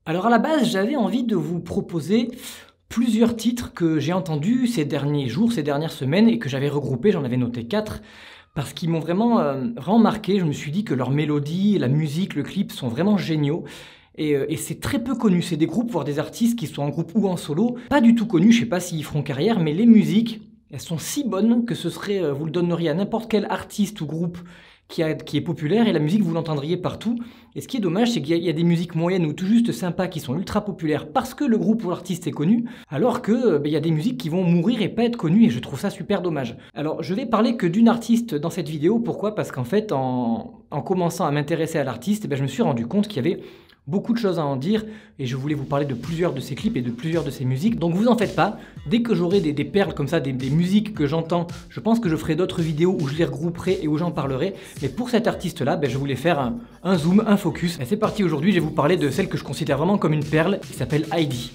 Alors à la base, j'avais envie de vous proposer plusieurs titres que j'ai entendus ces derniers jours, ces dernières semaines et que j'avais regroupés, j'en avais noté 4 parce qu'ils m'ont vraiment marqué. Je me suis dit que leur mélodie, la musique, le clip sont vraiment géniaux. Et c'est très peu connu, c'est des groupes, voire des artistes qui sont en groupe ou en solo, pas du tout connus, je sais pas s'ils feront carrière, mais les musiques, elles sont si bonnes que ce serait, vous le donneriez à n'importe quel artiste ou groupe qui est populaire, et la musique vous l'entendriez partout. Et ce qui est dommage, c'est qu'il y a des musiques moyennes ou tout juste sympas qui sont ultra populaires parce que le groupe ou l'artiste est connu, alors que il y a des musiques qui vont mourir et pas être connues, et je trouve ça super dommage. Alors je vais parler que d'une artiste dans cette vidéo, pourquoi? Parce qu'en fait, en commençant à m'intéresser à l'artiste, je me suis rendu compte qu'il y avait beaucoup de choses à en dire, et je voulais vous parler de plusieurs de ses clips et de plusieurs de ses musiques, donc vous en faites pas. Dès que j'aurai des perles comme ça, des musiques que j'entends, je pense que je ferai d'autres vidéos où je les regrouperai et où j'en parlerai, mais pour cet artiste là, je voulais faire un zoom, un focus, et c'est parti. Aujourd'hui je vais vous parler de celle que je considère vraiment comme une perle, qui s'appelle Heidi.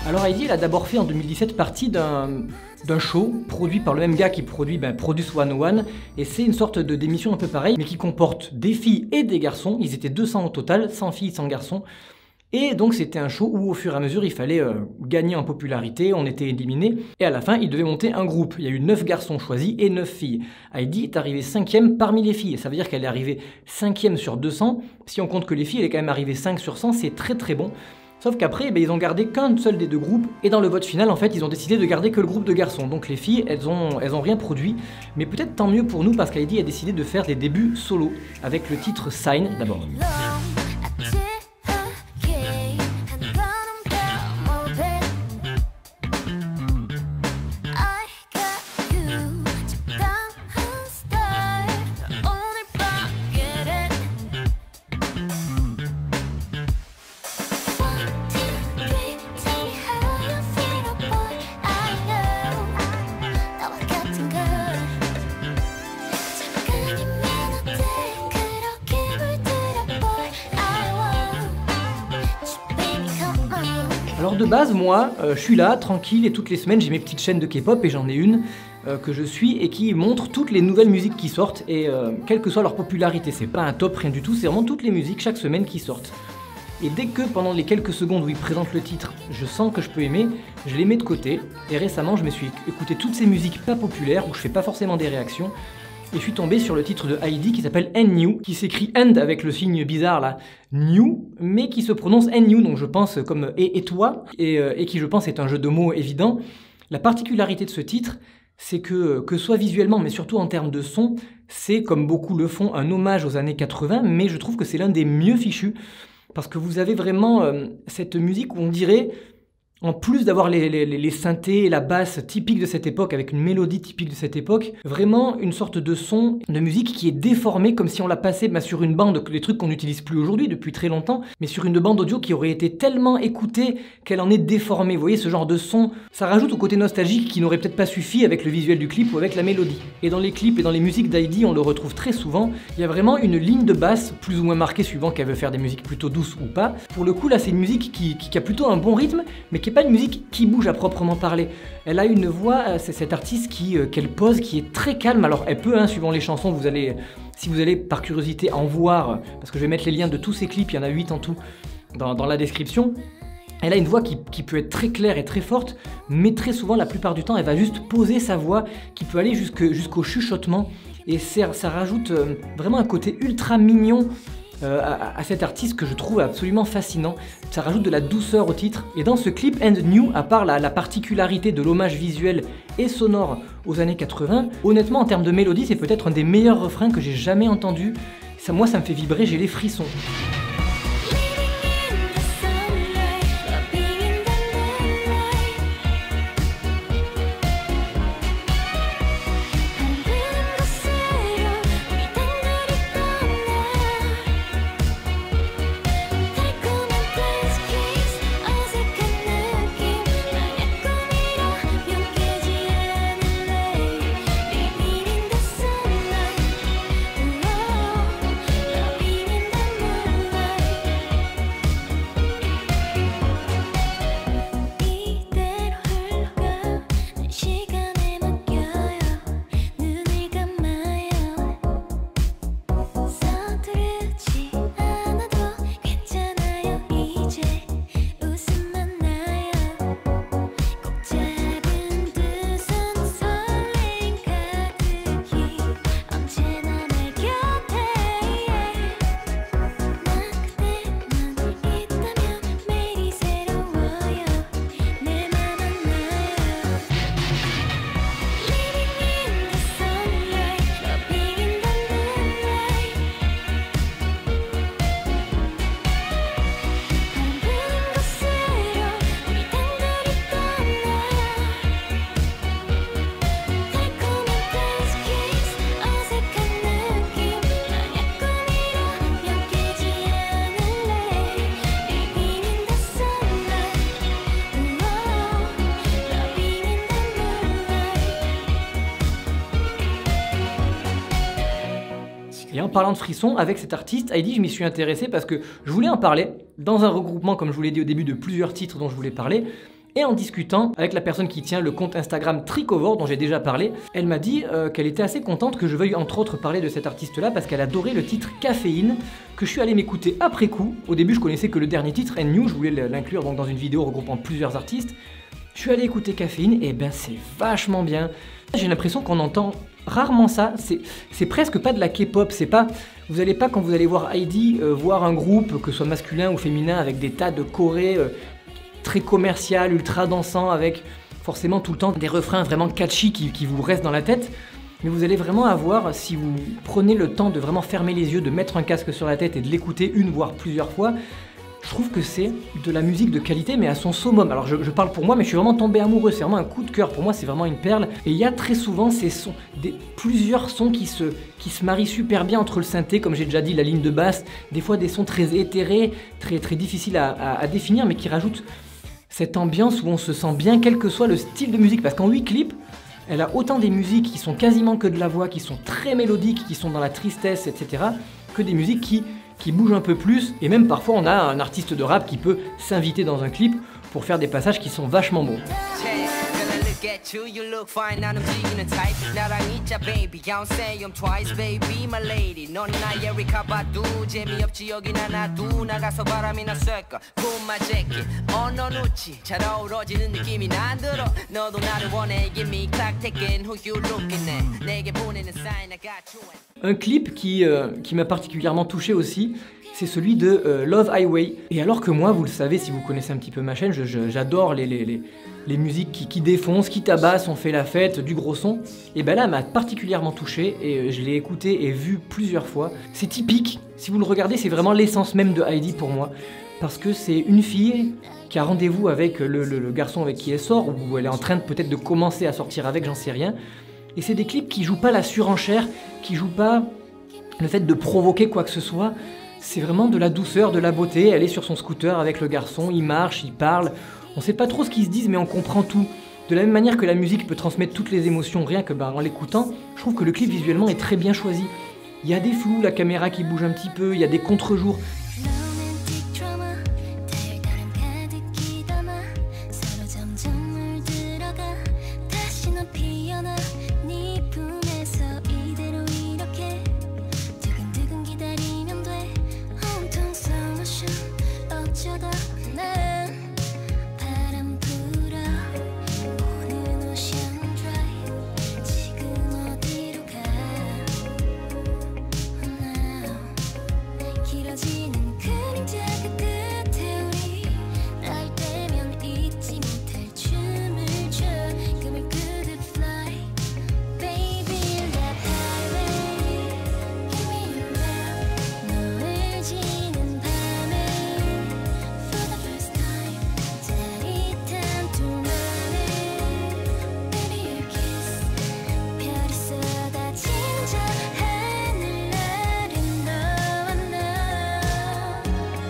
Alors Heidi, elle a d'abord fait en 2017 partie d'un show produit par le même gars qui produit Produce 101, et c'est une sorte d'émission un peu pareille, mais qui comporte des filles et des garçons. Ils étaient 200 au total, 100 filles, 100 garçons. Et donc c'était un show où au fur et à mesure il fallait gagner en popularité, on était éliminés, et à la fin il devait monter un groupe. Il y a eu 9 garçons choisis et 9 filles. Heidi est arrivée 5e parmi les filles, ça veut dire qu'elle est arrivée 5e sur 200. Si on compte que les filles, elle est quand même arrivée 5 sur 100, c'est très très bon. Sauf qu'après, ils ont gardé qu'un seul des deux groupes, et dans le vote final, en fait, ils ont décidé de garder que le groupe de garçons. Donc les filles, elles ont rien produit, mais peut-être tant mieux pour nous, parce qu'Heidi a décidé de faire des débuts solo, avec le titre Sign d'abord. Alors de base, moi, je suis là, tranquille, et toutes les semaines, j'ai mes petites chaînes de K-pop, et j'en ai une que je suis, et qui montre toutes les nouvelles musiques qui sortent, et quelle que soit leur popularité. C'est pas un top, rien du tout, c'est vraiment toutes les musiques chaque semaine qui sortent. Et dès que, pendant les quelques secondes où ils présentent le titre, je sens que je peux aimer, je les mets de côté, et récemment, je me suis écouté toutes ces musiques pas populaires, où je fais pas forcément des réactions, et je suis tombé sur le titre de Heidi qui s'appelle And New, qui s'écrit And avec le signe bizarre là, New, mais qui se prononce And New, donc je pense comme et toi, et qui je pense est un jeu de mots évident. La particularité de ce titre, c'est que soit visuellement, mais surtout en termes de son, c'est, comme beaucoup le font, un hommage aux années 80, mais je trouve que c'est l'un des mieux fichus, parce que vous avez vraiment cette musique où on dirait, en plus d'avoir les synthés et la basse typiques de cette époque, avec une mélodie typique de cette époque, vraiment une sorte de son, de musique qui est déformée, comme si on l'a passé sur une bande, des trucs qu'on n'utilise plus aujourd'hui depuis très longtemps, mais sur une bande audio qui aurait été tellement écoutée qu'elle en est déformée. Vous voyez, ce genre de son, ça rajoute au côté nostalgique qui n'aurait peut-être pas suffi avec le visuel du clip ou avec la mélodie. Et dans les clips et dans les musiques d'Heidi, on le retrouve très souvent, il y a vraiment une ligne de basse, plus ou moins marquée suivant qu'elle veut faire des musiques plutôt douces ou pas. Pour le coup, là, c'est une musique qui a plutôt un bon rythme, mais qui est pas une musique qui bouge à proprement parler. Elle a une voix, c'est cette artiste qu'elle pose, qui est très calme. Alors elle peut, suivant les chansons, si vous allez par curiosité en voir, parce que je vais mettre les liens de tous ces clips, il y en a 8 en tout, dans la description. Elle a une voix qui peut être très claire et très forte, mais très souvent, la plupart du temps, elle va juste poser sa voix, qui peut aller jusqu'au chuchotement. Et ça rajoute vraiment un côté ultra mignon, à cet artiste que je trouve absolument fascinant. Ça rajoute de la douceur au titre. Et dans ce clip And New, à part la particularité de l'hommage visuel et sonore aux années 80, honnêtement en termes de mélodie, c'est peut-être un des meilleurs refrains que j'ai jamais entendu. Moi ça me fait vibrer, j'ai les frissons. Et en parlant de frissons, avec cet artiste, Heidi, je m'y suis intéressé parce que je voulais en parler dans un regroupement, comme je vous l'ai dit au début, de plusieurs titres dont je voulais parler. Et en discutant avec la personne qui tient le compte Instagram Tricovore, dont j'ai déjà parlé, elle m'a dit qu'elle était assez contente que je veuille entre autres parler de cet artiste-là parce qu'elle adorait le titre Caféine, que je suis allé m'écouter après coup. Au début, je connaissais que le dernier titre, And New, je voulais l'inclure donc dans une vidéo regroupant plusieurs artistes. Je suis allé écouter Caféine, et ben c'est vachement bien. J'ai l'impression qu'on entend rarement ça, c'est presque pas de la K-pop, c'est pas... Vous allez pas, quand vous allez voir Heidi, voir un groupe, que ce soit masculin ou féminin, avec des tas de chorés très commercial, ultra dansant, avec forcément tout le temps des refrains vraiment catchy qui vous restent dans la tête. Mais vous allez vraiment avoir, si vous prenez le temps de vraiment fermer les yeux, de mettre un casque sur la tête et de l'écouter une voire plusieurs fois, je trouve que c'est de la musique de qualité, mais à son summum. Alors je parle pour moi, mais je suis vraiment tombé amoureux, c'est vraiment un coup de cœur. Pour moi, c'est vraiment une perle. Et il y a très souvent ces sons, plusieurs sons qui se marient super bien entre le synthé, comme j'ai déjà dit, la ligne de basse, des fois des sons très éthérés, très difficiles à définir, mais qui rajoutent cette ambiance où on se sent bien, quel que soit le style de musique. Parce qu'en 8 clips, elle a autant des musiques qui sont quasiment que de la voix, qui sont très mélodiques, qui sont dans la tristesse, etc., que des musiques qui bougent un peu plus, et même parfois on a un artiste de rap qui peut s'inviter dans un clip pour faire des passages qui sont vachement beaux. Un clip qui m'a particulièrement touché aussi, c'est celui de Love Highway. Et alors que moi, vous le savez si vous connaissez un petit peu ma chaîne, j'adore les musiques qui défoncent, qui tabassent, on fait la fête, du gros son. Et ben là, elle m'a particulièrement touché et je l'ai écouté et vu plusieurs fois. C'est typique, si vous le regardez, c'est vraiment l'essence même de Heidi pour moi. Parce que c'est une fille qui a rendez-vous avec le garçon avec qui elle sort, ou elle est en train peut-être de commencer à sortir avec, j'en sais rien. Et c'est des clips qui jouent pas la surenchère, qui jouent pas le fait de provoquer quoi que ce soit. C'est vraiment de la douceur, de la beauté. Elle est sur son scooter avec le garçon, ils marchent, ils parlent. On sait pas trop ce qu'ils se disent, mais on comprend tout. De la même manière que la musique peut transmettre toutes les émotions, rien que en l'écoutant, je trouve que le clip visuellement est très bien choisi. Il y a des flous, la caméra qui bouge un petit peu, il y a des contre-jours.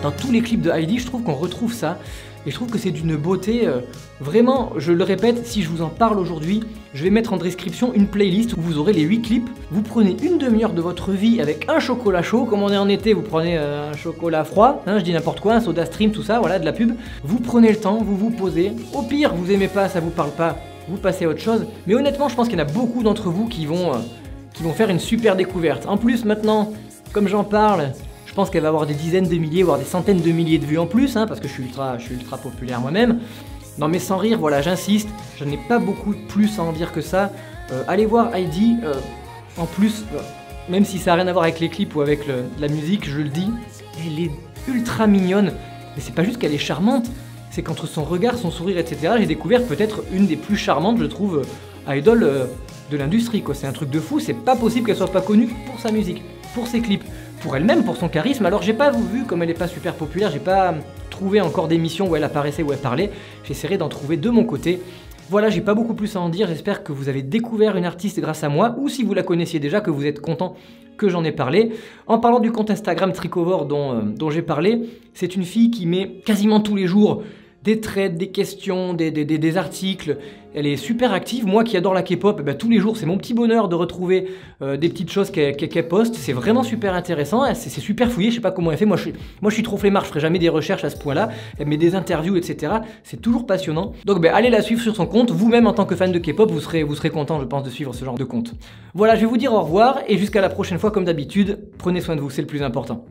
Dans tous les clips de Heidi, je trouve qu'on retrouve ça. Et je trouve que c'est d'une beauté, vraiment, je le répète, si je vous en parle aujourd'hui, je vais mettre en description une playlist où vous aurez les 8 clips. Vous prenez une demi-heure de votre vie avec un chocolat chaud, comme on est en été, vous prenez un chocolat froid, hein, je dis n'importe quoi, un soda stream, tout ça, voilà, de la pub. Vous prenez le temps, vous vous posez. Au pire, vous aimez pas, ça vous parle pas, vous passez à autre chose. Mais honnêtement, je pense qu'il y en a beaucoup d'entre vous qui vont faire une super découverte. En plus, maintenant, comme j'en parle, je pense qu'elle va avoir des dizaines de milliers, voire des centaines de milliers de vues en plus, hein, parce que je suis ultra populaire moi-même. Non mais sans rire, voilà, j'insiste, je n'ai pas beaucoup plus à en dire que ça. Allez voir Heidi, en plus, même si ça n'a rien à voir avec les clips ou avec la musique, je le dis, elle est ultra mignonne. Mais c'est pas juste qu'elle est charmante, c'est qu'entre son regard, son sourire, etc., j'ai découvert peut-être une des plus charmantes, je trouve, idol de l'industrie, quoi. C'est un truc de fou, c'est pas possible qu'elle soit pas connue pour sa musique, pour ses clips. Pour elle-même, pour son charisme. Alors j'ai pas vu, comme elle est pas super populaire, j'ai pas trouvé encore d'émissions où elle apparaissait, où elle parlait. J'essaierai d'en trouver de mon côté. Voilà, j'ai pas beaucoup plus à en dire, j'espère que vous avez découvert une artiste grâce à moi, ou si vous la connaissiez déjà, que vous êtes content que j'en ai parlé. En parlant du compte Instagram Tricovore dont j'ai parlé, c'est une fille qui met quasiment tous les jours des threads, des questions, des articles. Elle est super active. Moi qui adore la K-pop, tous les jours c'est mon petit bonheur de retrouver des petites choses qu'elle poste. C'est vraiment super intéressant, c'est super fouillé, je sais pas comment elle fait. Moi je suis trop flemmard, je ferai jamais des recherches à ce point-là. Elle met des interviews, etc. C'est toujours passionnant. Donc allez la suivre sur son compte. Vous-même en tant que fan de K-pop, vous serez content, je pense, de suivre ce genre de compte. Voilà, je vais vous dire au revoir et jusqu'à la prochaine fois comme d'habitude. Prenez soin de vous, c'est le plus important.